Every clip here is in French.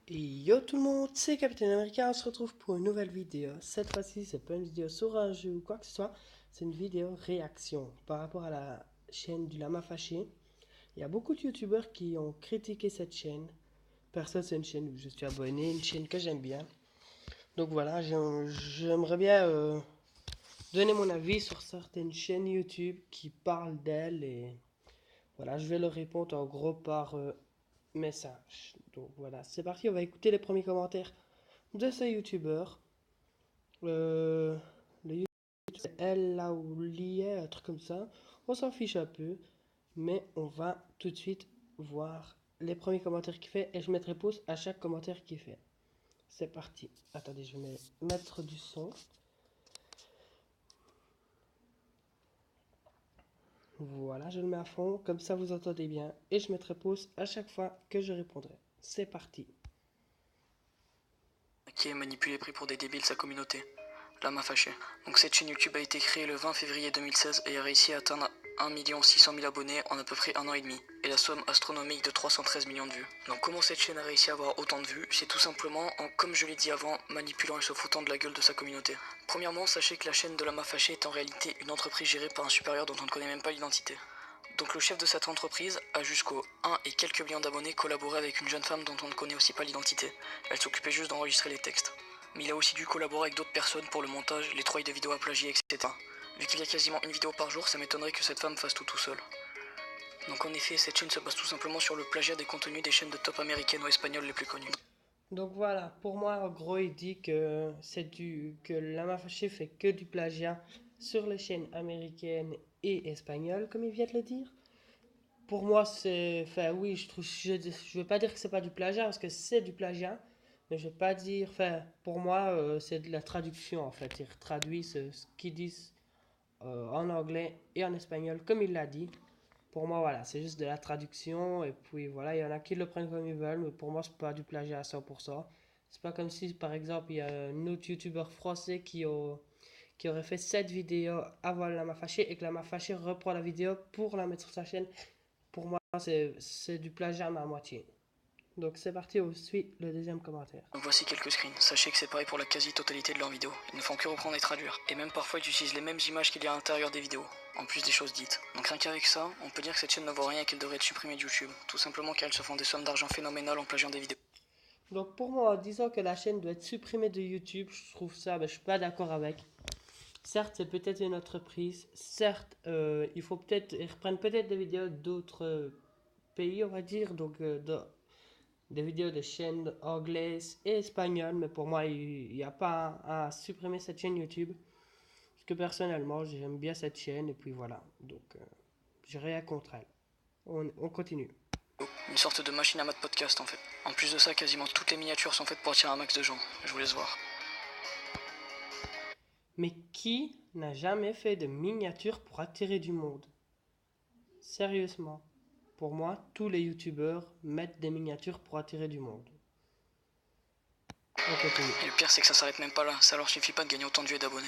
Et yo tout le monde, c'est Capitaine America, on se retrouve pour une nouvelle vidéo. Cette fois-ci, c'est pas une vidéo sur un jeu ou quoi que ce soit, c'est une vidéo réaction par rapport à la chaîne du Lama Fâché. Il y a beaucoup de youtubeurs qui ont critiqué cette chaîne. Perso, c'est une chaîne où je suis abonné, une chaîne que j'aime bien. Donc voilà, j'aimerais bien donner mon avis sur certaines chaînes YouTube qui parlent d'elle et voilà, je vais leur répondre en gros par message. Donc voilà, c'est parti, on va écouter les premiers commentaires de ce youtubeur. Le YouTube c'est Elle là où lié, un truc comme ça. On s'en fiche un peu, mais on va tout de suite voir les premiers commentaires qu'il fait et je mettrai pause à chaque commentaire qu'il fait. C'est parti. Attendez, je vais mettre du son. Voilà, je le mets à fond, comme ça vous entendez bien. Et je mettrai pause à chaque fois que je répondrai. C'est parti. Qui est manipulé et pris pour des débiles sa communauté. Lama Fâché. Donc cette chaîne YouTube a été créée le 20 février 2016 et a réussi à atteindre 1 600 000 abonnés en à peu près un an et demi, et la somme astronomique de 313 millions de vues. Donc comment cette chaîne a réussi à avoir autant de vues? C'est tout simplement en, comme je l'ai dit avant, manipulant et se foutant de la gueule de sa communauté. Premièrement, sachez que la chaîne de Lama Fâché est en réalité une entreprise gérée par un supérieur dont on ne connaît même pas l'identité. Donc le chef de cette entreprise a jusqu'au 1 et quelques millions d'abonnés collaboré avec une jeune femme dont on ne connaît aussi pas l'identité. Elle s'occupait juste d'enregistrer les textes. Mais il a aussi dû collaborer avec d'autres personnes pour le montage, les trouvailles de vidéos à plagier, etc. Vu qu'il y a quasiment une vidéo par jour, ça m'étonnerait que cette femme fasse tout seul. Donc en effet, cette chaîne se base tout simplement sur le plagiat des contenus des chaînes de top américaines ou espagnoles les plus connues. Donc voilà, pour moi, en gros, il dit que que Lama Fâché fait que du plagiat sur les chaînes américaines et espagnoles, comme il vient de le dire. Pour moi, c'est, enfin oui, je veux pas dire que c'est pas du plagiat parce que c'est du plagiat, mais je vais pas dire, enfin, pour moi, c'est de la traduction en fait. Ils traduisent ce qu'ils disent en anglais et en espagnol, comme il l'a dit. Pour moi, voilà, c'est juste de la traduction. Et puis voilà, il y en a qui le prennent comme ils veulent, mais pour moi, c'est pas du plagiat à 100%. C'est pas comme si, par exemple, il y a un autre youtubeur français qui aurait fait cette vidéo avant Lama Fâché et que Lama Fâché reprend la vidéo pour la mettre sur sa chaîne. Pour moi, c'est du plagiat à moitié. Donc c'est parti, on suit le deuxième commentaire. Donc voici quelques screens. Sachez que c'est pareil pour la quasi-totalité de leurs vidéos. Ils ne font que reprendre et traduire. Et même parfois ils utilisent les mêmes images qu'il y a à l'intérieur des vidéos, en plus des choses dites. Donc rien qu'avec ça, on peut dire que cette chaîne ne vaut rien et qu'elle devrait être supprimée de YouTube. Tout simplement car elles se font des sommes d'argent phénoménales en plagiant des vidéos. Donc pour moi, en disant que la chaîne doit être supprimée de YouTube, je trouve ça, je suis pas d'accord avec. Certes, c'est peut-être une entreprise. Certes, il faut peut-être, ils reprennent peut-être des vidéos d'autres pays, on va dire, donc des vidéos de chaînes anglaises et espagnoles, mais pour moi, il n'y a pas à supprimer cette chaîne YouTube. Parce que personnellement, j'aime bien cette chaîne, et puis voilà. Donc, j'ai rien contre elle. On continue. Une sorte de machine à mode podcast en fait. En plus de ça, quasiment toutes les miniatures sont faites pour attirer un max de gens. Je vous laisse voir. Mais qui n'a jamais fait de miniature pour attirer du monde? Sérieusement. Pour moi, tous les youtubeurs mettent des miniatures pour attirer du monde. On continue. Et le pire, c'est que ça s'arrête même pas là. Ça leur suffit pas de gagner autant de vues et d'abonnés.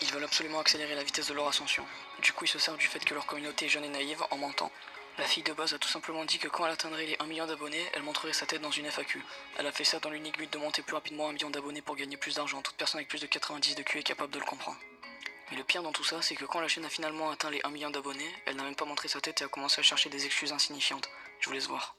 Ils veulent absolument accélérer la vitesse de leur ascension. Du coup, ils se servent du fait que leur communauté est jeune et naïve en mentant. La fille de base a tout simplement dit que quand elle atteindrait les 1 million d'abonnés, elle montrerait sa tête dans une FAQ. Elle a fait ça dans l'unique but de monter plus rapidement à 1 million d'abonnés pour gagner plus d'argent. Toute personne avec plus de 90 de Q est capable de le comprendre. Mais le pire dans tout ça, c'est que quand la chaîne a finalement atteint les 1 million d'abonnés, elle n'a même pas montré sa tête et a commencé à chercher des excuses insignifiantes. Je vous laisse voir.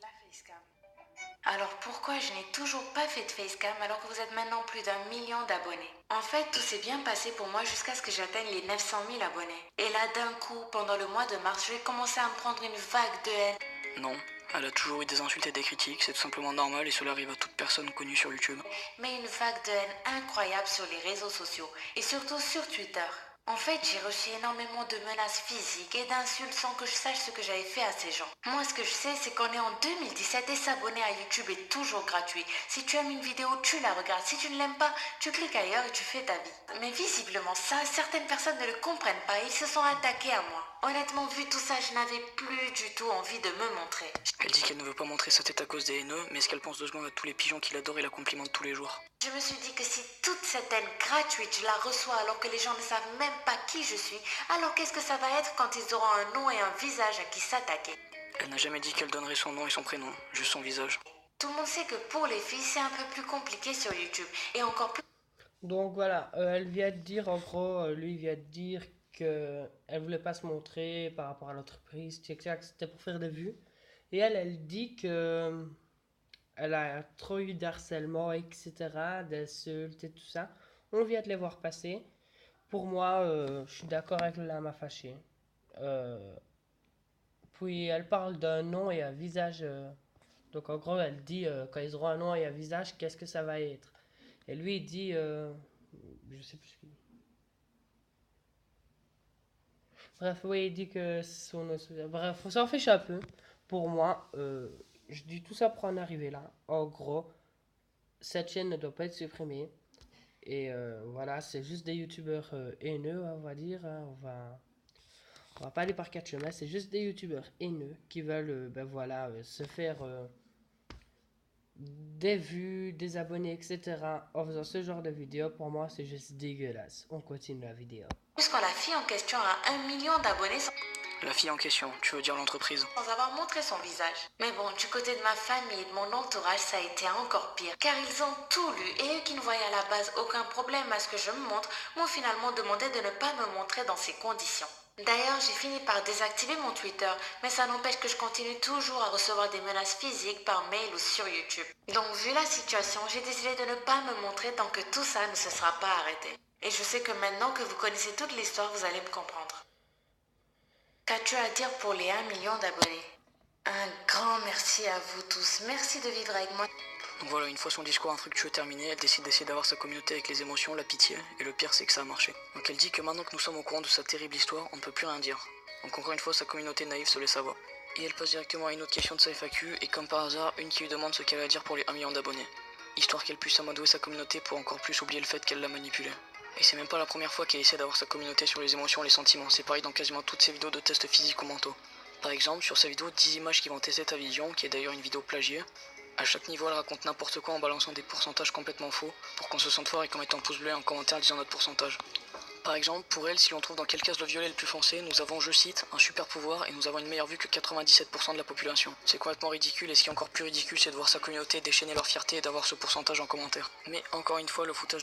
Alors pourquoi je n'ai toujours pas fait de facecam alors que vous êtes maintenant plus d'1 million d'abonnés? En fait, tout s'est bien passé pour moi jusqu'à ce que j'atteigne les 900 000 abonnés. Et là, d'un coup, pendant le mois de mars, je vais commencer à me prendre une vague de haine. Non, elle a toujours eu des insultes et des critiques, c'est tout simplement normal et cela arrive à toute personne connue sur YouTube. Mais une vague de haine incroyable sur les réseaux sociaux et surtout sur Twitter. En fait, j'ai reçu énormément de menaces physiques et d'insultes sans que je sache ce que j'avais fait à ces gens. Moi, ce que je sais, c'est qu'on est en 2017 et s'abonner à YouTube est toujours gratuit. Si tu aimes une vidéo, tu la regardes. Si tu ne l'aimes pas, tu cliques ailleurs et tu fais ta vie. Mais visiblement, ça, certaines personnes ne le comprennent pas et ils se sont attaqués à moi. Honnêtement, vu tout ça, je n'avais plus du tout envie de me montrer. Elle dit qu'elle ne veut pas montrer sa tête à cause des haineux, mais est-ce qu'elle pense 2 secondes à tous les pigeons qui l'adorent et la complimentent tous les jours? Je me suis dit que si toute cette haine gratuite, je la reçois alors que les gens ne savent même pas qui je suis, alors qu'est-ce que ça va être quand ils auront un nom et un visage à qui s'attaquer? Elle n'a jamais dit qu'elle donnerait son nom et son prénom, juste son visage. Tout le monde sait que pour les filles, c'est un peu plus compliqué sur YouTube. Et encore plus Donc voilà, elle vient de dire, en gros, lui vient de dire que elle voulait pas se montrer par rapport à l'entreprise, que c'était pour faire des vues. Et elle dit que elle a trop eu d'harcèlement, etc., d'insultes et tout ça. On vient de les voir passer. Pour moi, je suis d'accord avec le lama fâché. Euh, Puis elle parle d'un nom et un visage. Donc en gros, elle dit quand ils auront un nom et un visage, qu'est-ce que ça va être. Et lui, il dit. Je sais plus ce qu'il dit. Bref, oui, il dit que son. Bref, on s'en fiche un peu. Pour moi, je dis tout ça pour en arriver là. En gros, cette chaîne ne doit pas être supprimée. Et voilà, c'est juste des youtubeurs haineux, on va dire. Hein. On va pas aller par quatre chemins. C'est juste des youtubeurs haineux qui veulent ben voilà, se faire des vues, des abonnés, etc. en faisant ce genre de vidéos. Pour moi, c'est juste dégueulasse. On continue la vidéo. quand la fille en question a 1 million d'abonnés La fille en question, tu veux dire l'entreprise. sans avoir montré son visage. Mais bon, du côté de ma famille et de mon entourage, ça a été encore pire. Car ils ont tout lu et eux qui ne voyaient à la base aucun problème à ce que je me montre, m'ont finalement demandé de ne pas me montrer dans ces conditions. D'ailleurs, j'ai fini par désactiver mon Twitter, mais ça n'empêche que je continue toujours à recevoir des menaces physiques par mail ou sur YouTube. Donc, vu la situation, j'ai décidé de ne pas me montrer tant que tout ça ne se sera pas arrêté. Et je sais que maintenant que vous connaissez toute l'histoire, vous allez me comprendre. Qu'as-tu à dire pour les 1 million d'abonnés? Un grand merci à vous tous. Merci de vivre avec moi. Donc voilà, une fois son discours infructueux terminé, elle décide d'essayer d'avoir sa communauté avec les émotions, la pitié, et le pire c'est que ça a marché. Donc elle dit que maintenant que nous sommes au courant de sa terrible histoire, on ne peut plus rien dire. Donc encore une fois, sa communauté naïve se laisse avoir. Et elle passe directement à une autre question de sa FAQ, et comme par hasard, une qui lui demande ce qu'elle a à dire pour les 1 million d'abonnés. Histoire qu'elle puisse amadouer sa communauté pour encore plus oublier le fait qu'elle l'a manipulée. Et c'est même pas la première fois qu'elle essaie d'avoir sa communauté sur les émotions et les sentiments, c'est pareil dans quasiment toutes ses vidéos de tests physiques ou mentaux. Par exemple, sur sa vidéo 10 images qui vont tester ta vision, qui est d'ailleurs une vidéo plagiée, à chaque niveau elle raconte n'importe quoi en balançant des pourcentages complètement faux, pour qu'on se sente fort et qu'en mettant pouce bleu et en commentaire disant notre pourcentage. Par exemple, pour elle, si l'on trouve dans quelle case le violet le plus foncé, nous avons, je cite, un super pouvoir et nous avons une meilleure vue que 97% de la population. C'est complètement ridicule et ce qui est encore plus ridicule, c'est de voir sa communauté déchaîner leur fierté et d'avoir ce pourcentage en commentaire. Mais encore une fois, le foutage...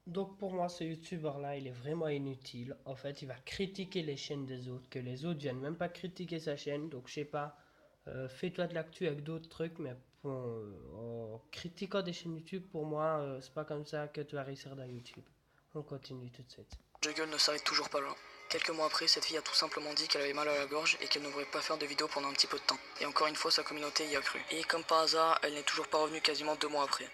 Donc pour moi, ce youtubeur-là, il est vraiment inutile. En fait, il va critiquer les chaînes des autres, que les autres viennent même pas critiquer sa chaîne. Donc je sais pas, fais-toi de l'actu avec d'autres trucs, mais en critiquant des chaînes YouTube, pour moi, c'est pas comme ça que tu vas réussir dans YouTube. On continue tout de suite. Le gueule ne s'arrête toujours pas là. Quelques mois après, cette fille a tout simplement dit qu'elle avait mal à la gorge et qu'elle ne voudrait pas faire de vidéo pendant un petit peu de temps. Et encore une fois, sa communauté y a cru. Et comme par hasard, elle n'est toujours pas revenue quasiment 2 mois après.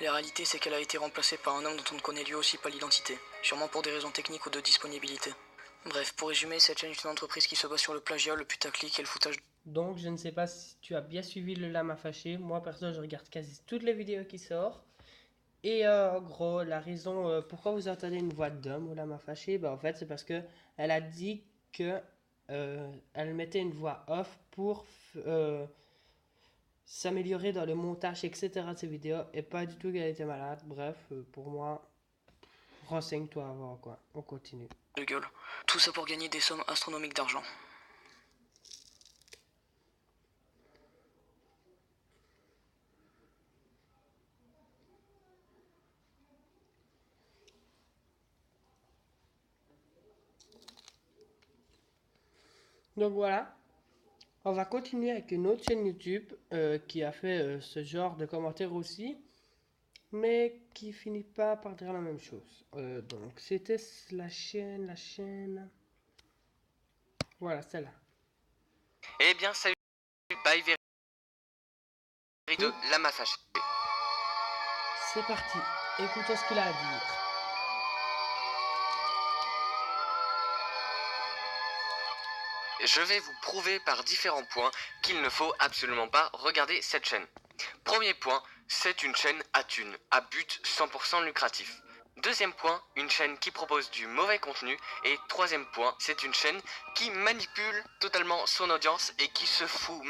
La réalité, c'est qu'elle a été remplacée par un homme dont on ne connaît lui aussi pas l'identité, sûrement pour des raisons techniques ou de disponibilité. Bref, pour résumer, cette chaîne est une entreprise qui se base sur le plagiat, le putaclic et le foutage. Donc je ne sais pas si tu as bien suivi le lama fâché. Moi perso, je regarde quasi toutes les vidéos qui sortent. Et en gros, la raison pourquoi vous entendez une voix d'homme au lama fâché, en fait, c'est parce que elle a dit que elle mettait une voix off pour s'améliorer dans le montage, etc. de ses vidéos, et pas du tout qu'elle était malade. Bref, pour moi, renseigne-toi avant, quoi. On continue. De gueule. Tout ça pour gagner des sommes astronomiques d'argent. Donc voilà, on va continuer avec une autre chaîne YouTube qui a fait ce genre de commentaires aussi, mais qui finit pas par dire la même chose. Donc c'était la chaîne... Voilà, celle-là. Eh bien, salut, bye, Véry de Lama Fâché. C'est parti, écoutons ce qu'il a à dire. Je vais vous prouver par différents points qu'il ne faut absolument pas regarder cette chaîne. Premier point, c'est une chaîne à thunes, à but 100% lucratif. Deuxième point, une chaîne qui propose du mauvais contenu. Et troisième point, c'est une chaîne qui manipule totalement son audience et qui se fout.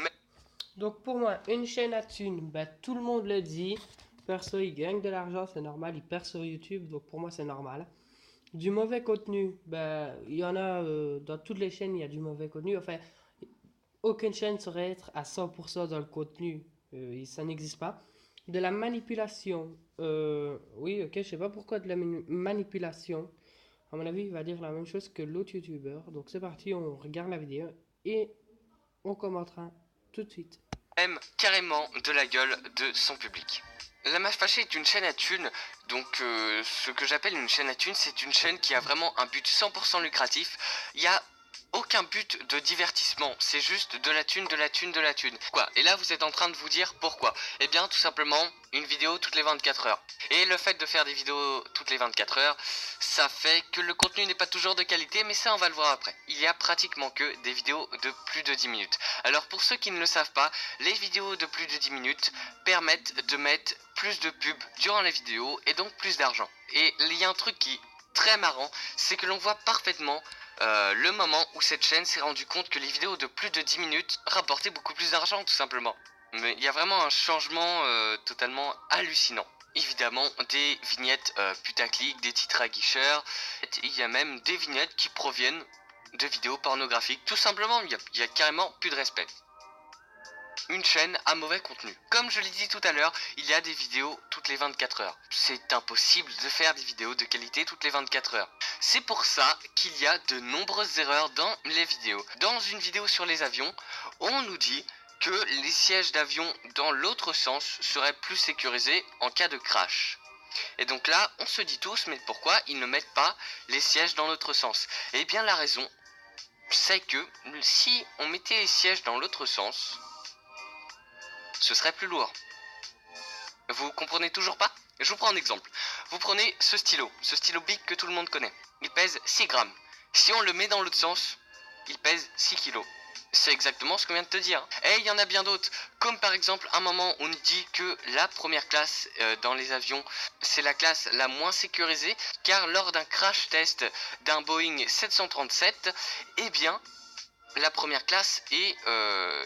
Donc pour moi, une chaîne à thunes, tout le monde le dit. Perso, il gagne de l'argent, c'est normal, il perd sur YouTube, donc pour moi c'est normal. Du mauvais contenu, il y en a dans toutes les chaînes, il y a du mauvais contenu. Enfin, aucune chaîne saurait être à 100% dans le contenu. Ça n'existe pas. De la manipulation. Oui, ok, je sais pas pourquoi de la manipulation. À mon avis, il va dire la même chose que l'autre youtubeur. Donc c'est parti, on regarde la vidéo et on commentera tout de suite. Même carrément de la gueule de son public. La Maf Fâchée est une chaîne à thunes, donc ce que j'appelle une chaîne à thunes, c'est une chaîne qui a vraiment un but 100% lucratif. Il y a aucun but de divertissement, c'est juste de la thune, de la thune, de la thune. Quoi? Et là vous êtes en train de vous dire pourquoi? Eh bien tout simplement une vidéo toutes les 24 heures. Et le fait de faire des vidéos toutes les 24 heures, ça fait que le contenu n'est pas toujours de qualité, mais ça on va le voir après. Il y a pratiquement que des vidéos de plus de 10 minutes. Alors pour ceux qui ne le savent pas, les vidéos de plus de 10 minutes permettent de mettre plus de pubs durant les vidéos et donc plus d'argent. Et il y a un truc qui est très marrant, c'est que l'on voit parfaitement le moment où cette chaîne s'est rendu compte que les vidéos de plus de 10 minutes rapportaient beaucoup plus d'argent tout simplement. Mais il y a vraiment un changement totalement hallucinant. Évidemment des vignettes putaclic, des titres aguicheurs, il y a même des vignettes qui proviennent de vidéos pornographiques. Tout simplement, il y a carrément plus de respect. Une chaîne à mauvais contenu. Comme je l'ai dit tout à l'heure, il y a des vidéos toutes les 24 heures. C'est impossible de faire des vidéos de qualité toutes les 24 heures. C'est pour ça qu'il y a de nombreuses erreurs dans les vidéos. Dans une vidéo sur les avions, on nous dit que les sièges d'avion dans l'autre sens seraient plus sécurisés en cas de crash. Et donc là, on se dit tous, mais pourquoi ils ne mettent pas les sièges dans l'autre sens? Eh bien la raison, c'est que si on mettait les sièges dans l'autre sens, ce serait plus lourd. Vous comprenez toujours pas? Je vous prends un exemple. Vous prenez ce stylo Bic que tout le monde connaît. Il pèse 6 grammes. Si on le met dans l'autre sens, il pèse 6 kilos. C'est exactement ce qu'on vient de te dire. Et il y en a bien d'autres. Comme par exemple, un moment, on dit que la première classe dans les avions, c'est la classe la moins sécurisée, car lors d'un crash test d'un Boeing 737, eh bien, la première classe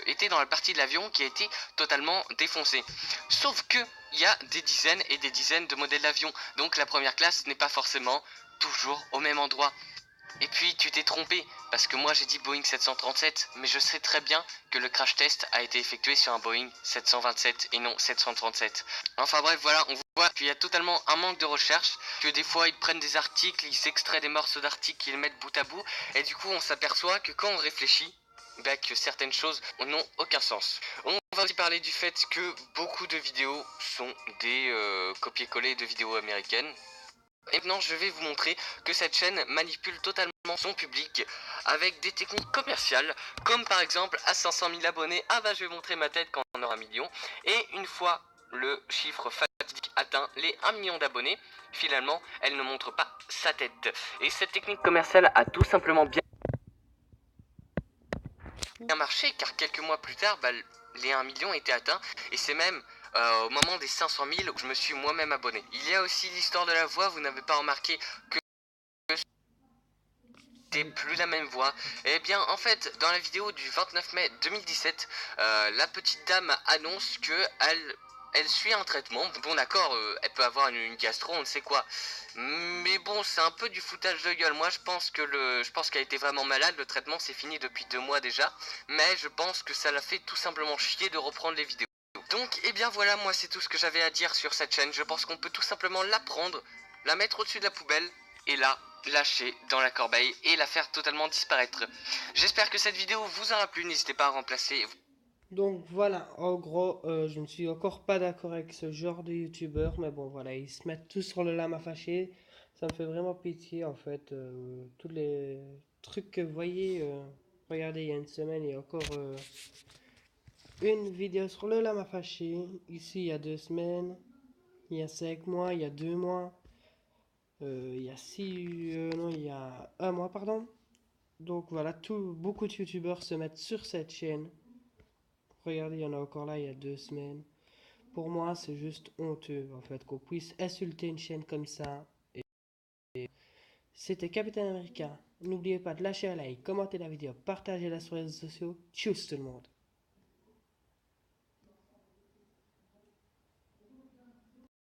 était dans la partie de l'avion qui a été totalement défoncée. Sauf que il y a des dizaines et des dizaines de modèles d'avions, donc la première classe n'est pas forcément toujours au même endroit. Et puis tu t'es trompé, parce que moi j'ai dit Boeing 737, mais je sais très bien que le crash test a été effectué sur un Boeing 727 et non 737. Enfin bref, voilà, on voit qu'il y a totalement un manque de recherche, que des fois ils prennent des articles, ils extraient des morceaux d'articles, ils les mettent bout à bout, et du coup on s'aperçoit que quand on réfléchit, que certaines choses n'ont aucun sens. On va aussi parler du fait que beaucoup de vidéos sont des copier-coller de vidéos américaines. Et maintenant je vais vous montrer que cette chaîne manipule totalement son public avec des techniques commerciales, comme par exemple à 500 000 abonnés, ah bah je vais montrer ma tête quand on aura 1 million, et une fois le chiffre fatidique atteint les 1 million d'abonnés, finalement elle ne montre pas sa tête. Et cette technique commerciale a tout simplement bien marché, car quelques mois plus tard, les 1 million étaient atteints, et c'est même au moment des 500 000 où je me suis moi-même abonné. Il y a aussi l'histoire de la voix, vous n'avez pas remarqué que c'était plus la même voix. Eh bien en fait dans la vidéo du 29 mai 2017, la petite dame annonce que elle suit un traitement. Bon d'accord, elle peut avoir une gastro, on ne sait quoi. Mais bon, c'est un peu du foutage de gueule. Moi je pense qu'elle était vraiment malade. Le traitement c'est fini depuis 2 mois déjà. Mais je pense que ça l'a fait tout simplement chier de reprendre les vidéos. Donc, eh bien voilà, moi c'est tout ce que j'avais à dire sur cette chaîne. Je pense qu'on peut tout simplement la prendre, la mettre au-dessus de la poubelle et la lâcher dans la corbeille et la faire totalement disparaître. J'espère que cette vidéo vous aura plu, n'hésitez pas à remplacer. Donc voilà, en gros, je ne suis encore pas d'accord avec ce genre de youtubeur, mais bon voilà, ils se mettent tous sur le lama fâché. Ça me fait vraiment pitié en fait. Tous les trucs que vous voyez, regardez, il y a une semaine, il y a encore une vidéo sur le lama fâché. Ici, il y a 2 semaines, il y a 5 mois, il y a 2 mois, il y a 6, non, il y a 1 mois, pardon. Donc voilà, beaucoup de youtubeurs se mettent sur cette chaîne. Regardez, il y en a encore là, il y a 2 semaines. Pour moi, c'est juste honteux, en fait, qu'on puisse insulter une chaîne comme ça. Et c'était Capitaine America. N'oubliez pas de lâcher un like, commenter la vidéo, partager la sur les réseaux sociaux. Tchuss tout le monde.